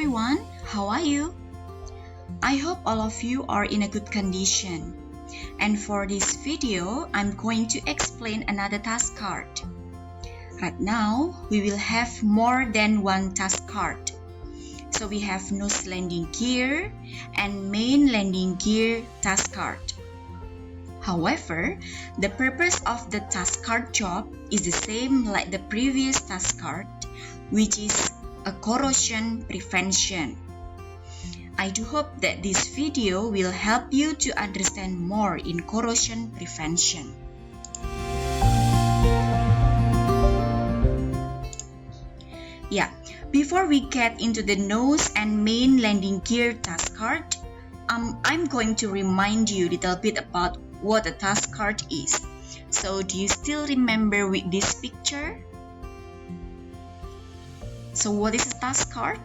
everyone, how are you? I hope all of you are in a good condition. And for this video, I'm going to explain another task card. Right now, we will have more than one task card. So we have nose landing gear and main landing gear task card. However, the purpose of the task card job is the same like the previous task card, which is a corrosion prevention. I do hope that this video will help you to understand more in corrosion prevention. Yeah, before we get into the nose and main landing gear task card, I'm going to remind you a little bit about what a task card is. So do you still remember with this picture? So what is a task card?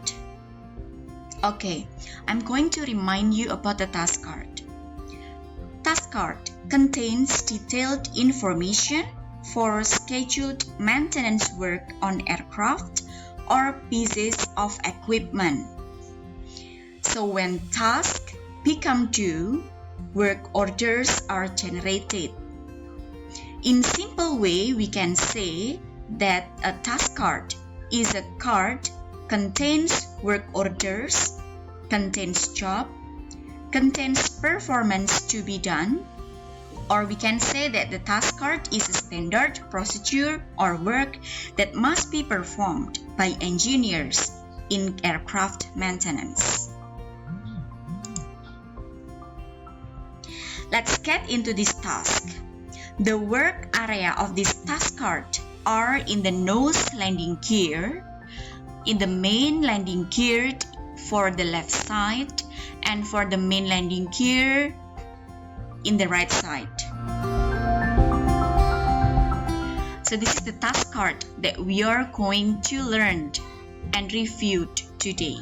Okay, I'm going to remind you about the task card. Task card contains detailed information for scheduled maintenance work on aircraft or pieces of equipment. So when tasks become due, work orders are generated. In simple way, we can say that a task card is a card contains work orders, contains job, contains performance to be done, or we can say that the task card is a standard procedure or work that must be performed by engineers in aircraft maintenance. Let's get into this task. The work area of this task card are in the nose landing gear, in the main landing gear for the left side, and for the main landing gear in the right side. So this is the task card that we are going to learn and review today.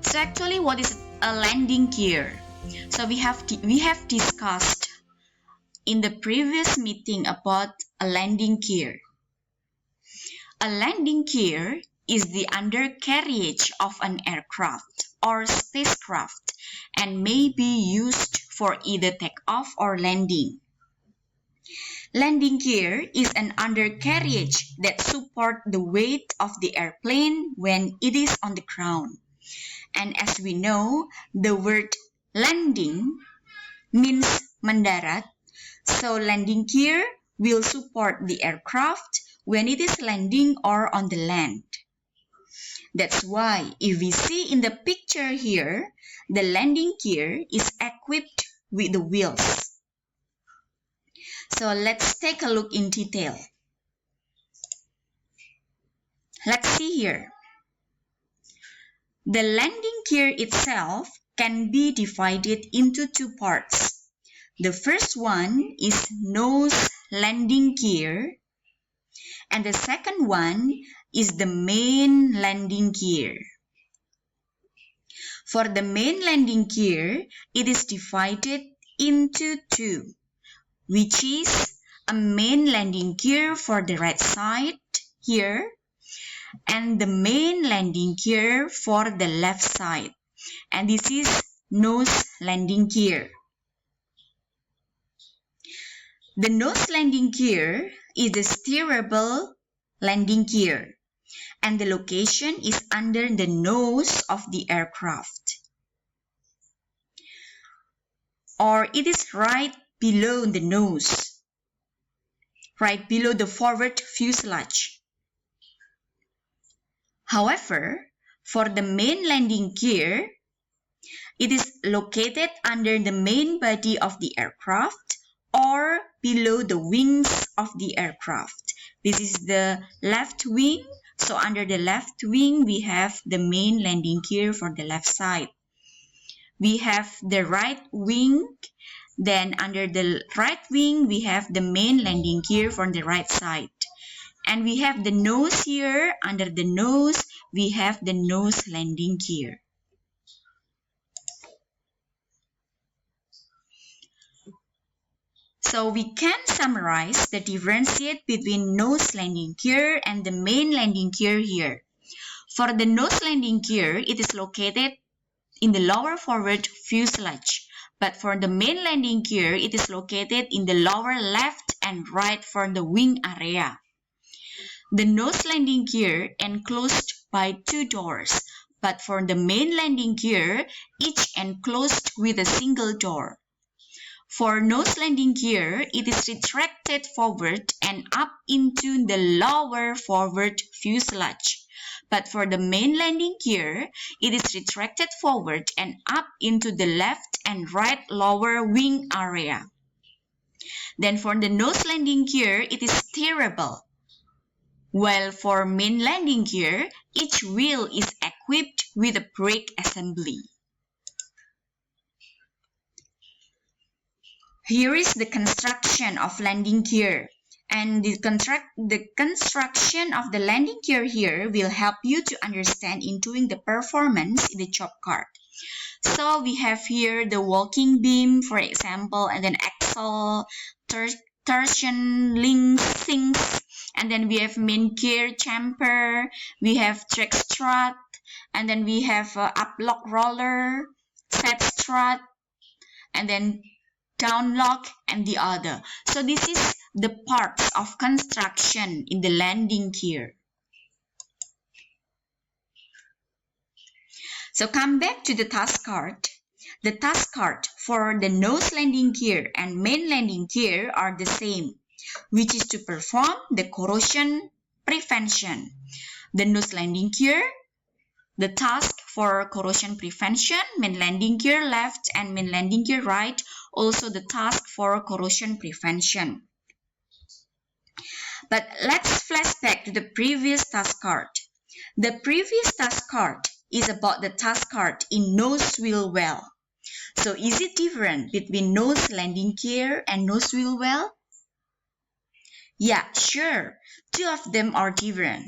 So actually, what is a landing gear? So we have discussed in the previous meeting about a landing gear. A landing gear is the undercarriage of an aircraft or spacecraft and may be used for either takeoff or landing. Landing gear is an undercarriage that supports the weight of the airplane when it is on the ground. And as we know, the word landing means mendarat, so landing gear will support the aircraft when it is landing or on the land. That's why if we see in the picture here, the landing gear is equipped with the wheels. So let's take a look in detail. Let's see here. The landing gear itself can be divided into two parts. The first one is nose landing gear, and the second one is the main landing gear. For the main landing gear, it is divided into two, which is a main landing gear for the right side here, and the main landing gear for the left side. And this is nose landing gear. The nose landing gear is the steerable landing gear, and the location is under the nose of the aircraft, or it is right below the nose, right below the forward fuselage. However, for the main landing gear, it is located under the main body of the aircraft or below the wings of the aircraft. This is the left wing. So under the left wing, we have the main landing gear for the left side. We have the right wing. Then under the right wing, we have the main landing gear for the right side. And we have the nose here. Under the nose, we have the nose landing gear. So we can summarize the differentiate between nose landing gear and the main landing gear here. For the nose landing gear, it is located in the lower forward fuselage. But for the main landing gear, it is located in the lower left and right for the wing area. The nose landing gear enclosed by 2 doors, but for the main landing gear, each enclosed with a single door. For nose landing gear, it is retracted forward and up into the lower forward fuselage. But for the main landing gear, it is retracted forward and up into the left and right lower wing area. Then for the nose landing gear, it is steerable. While for main landing gear, each wheel is equipped with a brake assembly. Here is the construction of landing gear. And the construction of the landing gear here will help you to understand in doing the performance in the job card. So we have here the walking beam, for example, and then axle, torsion links, sinks, and then we have main gear chamfer, we have track strut, and then we have uplock roller, set strut, and then down lock and the other. So this is the parts of construction in the landing gear. So come back to the task card. The task card for the nose landing gear and main landing gear are the same, which is to perform the corrosion prevention. The nose landing gear, the task for corrosion prevention, main landing gear left and main landing gear right, also the task for corrosion prevention. But let's flash back to the previous task card. The previous task card is about the task card in nose wheel well. So is it different between nose landing gear and nose wheel well? Yeah, sure. 2 of them are different.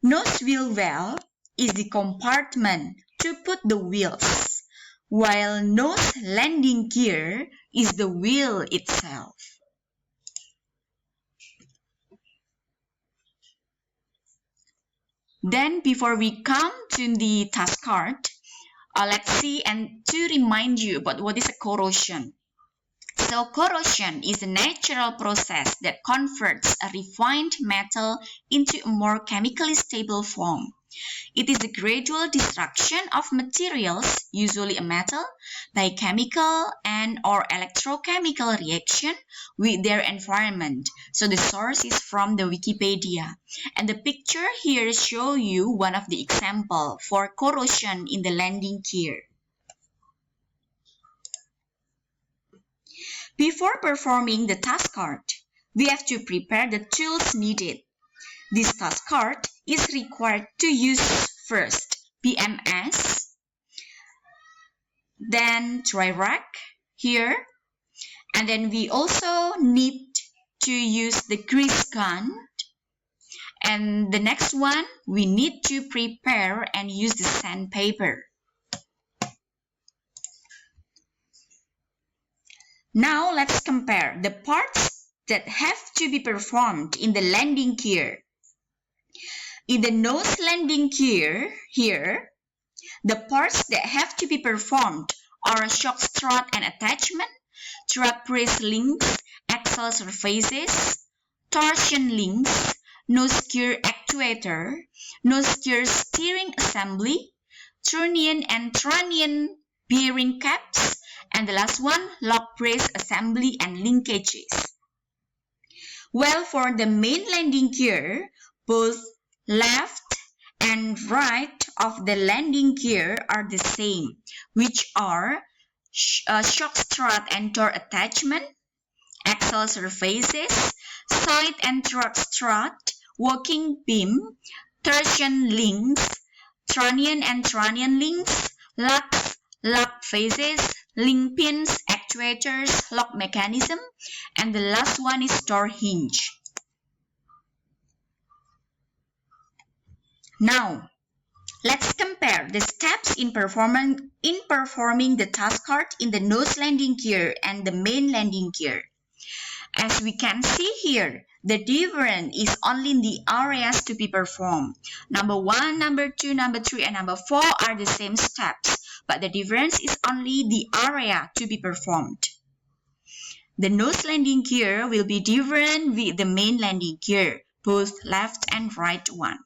Nose wheel well is the compartment to put the wheels, while nose landing gear is the wheel itself. Then before we come to the task card, let's see and to remind you about what is a corrosion. So corrosion is a natural process that converts a refined metal into a more chemically stable form. It is a gradual destruction of materials, usually a metal, by chemical and or electrochemical reaction with their environment. So the source is from the Wikipedia. And the picture here shows you one of the examples for corrosion in the landing gear. Before performing the task card, we have to prepare the tools needed. This task card is required to use first BMS, then dry rack here, and then we also need to use the grease gun, and the next one we need to prepare and use the sandpaper. Now let's compare the parts that have to be performed in the landing gear. In the nose landing gear here, the parts that have to be performed are shock strut and attachment, trapeze links, axle surfaces, torsion links, nose gear actuator, nose gear steering assembly, trunnion and trunnion bearing caps, and the last one, lock brace assembly and linkages. Well, for the main landing gear, both left and right of the landing gear are the same, which are shock strut and door attachment, axle surfaces, side and throat strut, walking beam, torsion links, trunnion and trunnion links, locks, lock faces, link pins, actuators, lock mechanism, and the last one is door hinge. Now, let's compare the steps in performing the task card in the nose landing gear and the main landing gear. As we can see here, the difference is only in the areas to be performed. Number 1, number 2, number 3, and number 4 are the same steps, but the difference is only the area to be performed. The nose landing gear will be different with the main landing gear, both left and right one.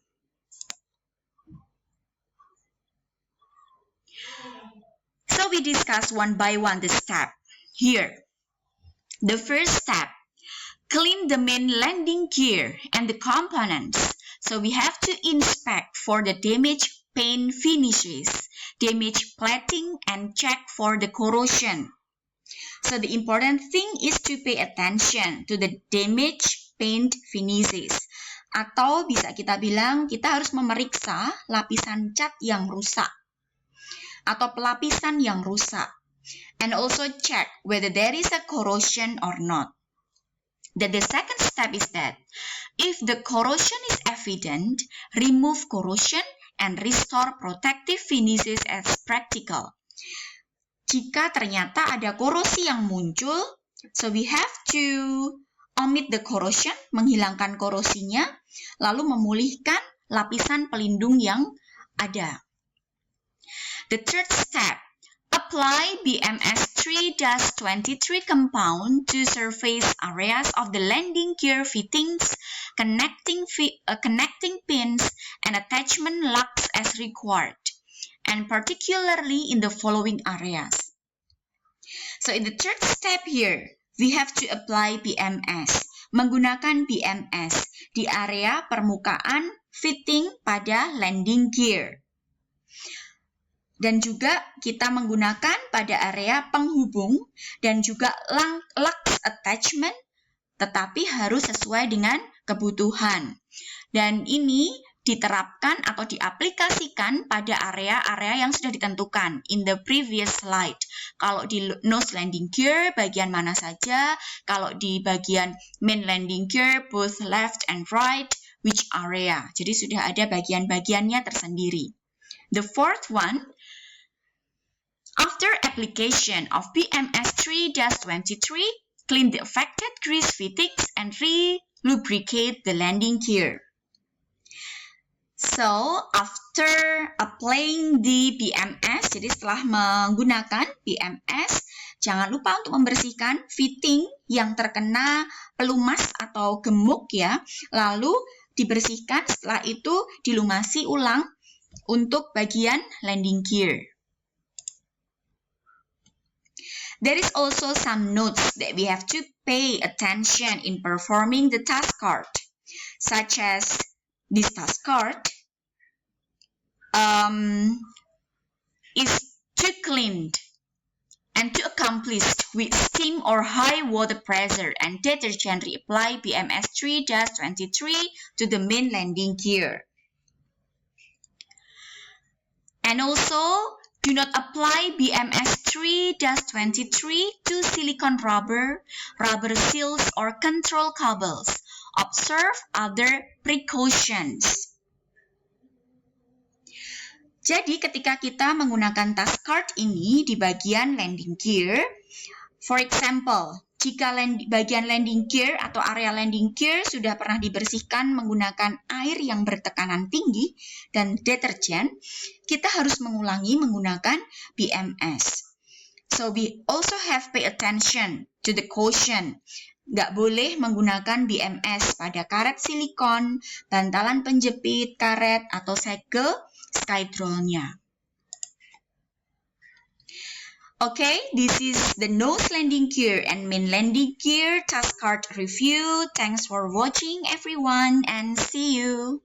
So we discuss one by one the step. Here, the first step, clean the main landing gear and the components. So we have to inspect for the damaged paint finishes, damaged plating, and check for the corrosion. So the important thing is to pay attention to the damaged paint finishes. Atau bisa kita bilang kita harus memeriksa lapisan cat yang rusak atau pelapisan yang rusak, and also check whether there is a corrosion or not. Then the second step is that if the corrosion is evident, remove corrosion and restore protective finishes as practical. Jika ternyata ada korosi yang muncul, so we have to omit the corrosion, menghilangkan korosinya, lalu memulihkan lapisan pelindung yang ada. The third step, apply BMS 3-23 compound to surface areas of the landing gear fittings, connecting pins, and attachment lugs as required, and particularly in the following areas. So in the third step here, we have to apply BMS, menggunakan BMS di area permukaan fitting pada landing gear. Dan juga kita menggunakan pada area penghubung dan juga lugs attachment, tetapi harus sesuai dengan kebutuhan. Dan ini diterapkan atau diaplikasikan pada area-area yang sudah ditentukan in the previous slide. Kalau di nose landing gear, bagian mana saja. Kalau di bagian main landing gear, both left and right, which area. Jadi sudah ada bagian-bagiannya tersendiri. The fourth one, after application of BMS 3-23, clean the affected grease fittings and re-lubricate the landing gear. So, after applying the BMS, jadi setelah menggunakan BMS, jangan lupa untuk membersihkan fitting yang terkena pelumas atau gemuk ya, lalu dibersihkan, setelah itu dilumasi ulang untuk bagian landing gear. There is also some notes that we have to pay attention in performing the task card, such as this task card is to clean and to accomplish with steam or high water pressure and detergent reapply BMS 3-23 to the main landing gear. And also, do not apply BMS 3-23 to silicone rubber, rubber seals, or control cables. Observe other precautions. Jadi ketika kita menggunakan task card ini di bagian landing gear, for example, jika bagian landing gear atau area landing gear sudah pernah dibersihkan menggunakan air yang bertekanan tinggi dan deterjen, kita harus mengulangi menggunakan BMS. So we also have pay attention to the caution. Nggak boleh menggunakan BMS pada karet silikon, bantalan penjepit karet, atau segel skydroll-nya. Okay, this is the nose landing gear and main landing gear task card review. Thanks for watching everyone and see you.